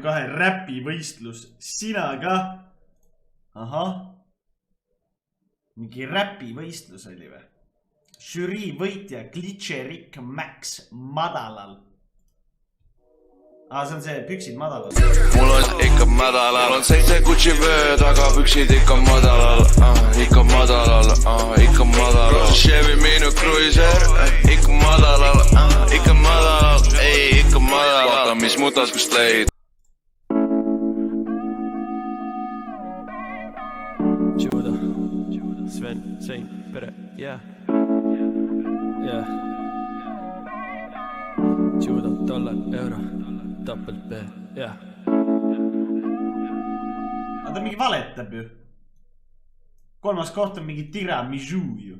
kahe räpivõistlus. Sina ka. Ahah. Mingi räpivõistlus oli või? Žürii võitja Glitcherik Max madalal. See on see püksid madalal. Mul on ikka madalal. On 7 Gucci vööd, aga püksid ikka madalal. Ikka madalal, ikka madalal. Chevy minu cruiser, ikka madalal. Ikka madalal, ei ikka madalal. Vaata mis mu taskust leid. Juuda, Sven, Sein, Pere, Juuda, dollar, euro, tappelt B, Aga ta mingi valetab ju. 3. koht on mingi tiramisu ju.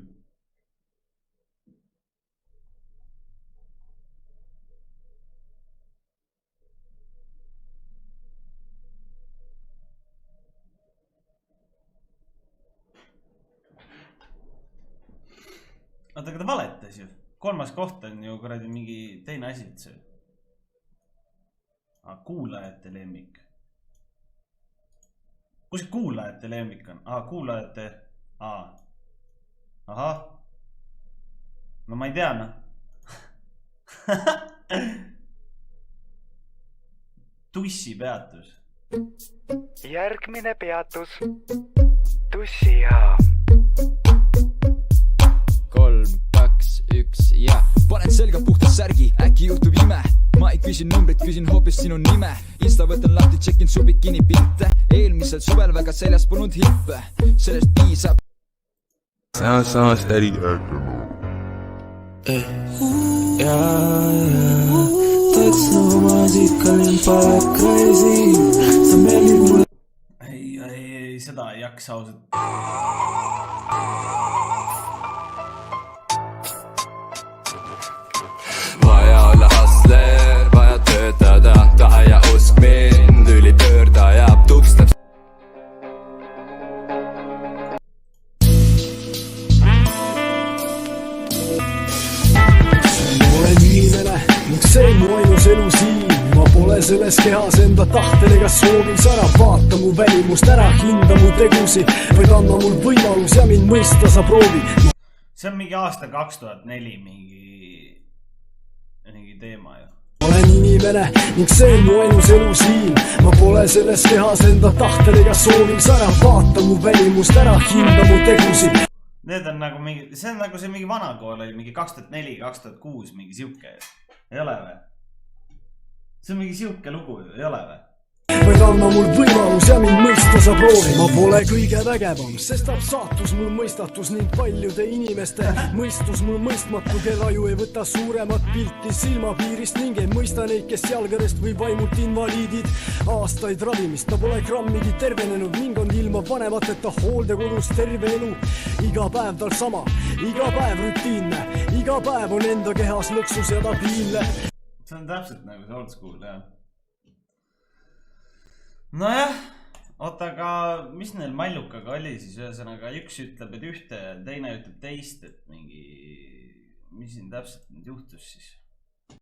Aga ta valetas ju. 3. koht on ju kuradi mingi teine asi üldse. Kuulajate lemmik. Kus kuulajate lemmik on? Kuulajate... Ahah. No ma ei tea, noh. Tussi peatus. Järgmine peatus. Tussijaam. 3, 2, 1 ja panen selga puhta särgi, äkki juhtub ime. Ma ei küsin numbrit, küsin hoopis sinu nime. Insta võtan lahti, tšekin su bikini pilte. Eelmisel suvel väga seljas polnud hippe. Sellest piisab. Sound steady. Ei, seda ei jaksa ausalt. Vaja olla hustler, vaja töötada, taha ja usk mind, üli pöördaja, tukstab. Olen inimene, ning see mu ainus elu siin. Ma pole selles kehas enda tahtel ega soovis ära vaata mu välimust, ära hinda mu tegusi, vaid anna mul võimalus ja mind mõista sa proovi. See on mingi aasta 2004 mingi teema ju. Olen inimene ning see mu ainus elu siin. Ma pole selles kehas enda tahtel ega soovis ära vaata mu välimust, ära hinda mu tegusi. Need on nagu mingi, see on nagu see mingi vanakool oli mingi 2004-2006 mingi siuke. Ei ole või? See on mingi siuke lugu, ei ole või? Vaid anna mul võimalus ja mind mõista sa proovi. Ma pole kõige vägevam, sest saatus mul mõistatus ning paljude inimeste mõistus mul mõistmatu, keda ju ei võta suuremat pilti silmapiirist ning ei mõista neid, kes jalgadest või vaimult invaliidid. Aastaid ravimist, ta pole grammigi tervenenud ning on ilma vanemateta hooldekodus terve elu. Iga päev tal sama, iga päev rutiinne, iga päev on enda kehas lõksus ja ta piinle. See on täpselt nagu see old school, jah. Nojah, oota, aga mis neil Mallukaga oli siis? Ühesõnaga, üks ütleb, et ühte ja teine ütleb teist, et mingi... Mis siin täpselt nüüd juhtus siis?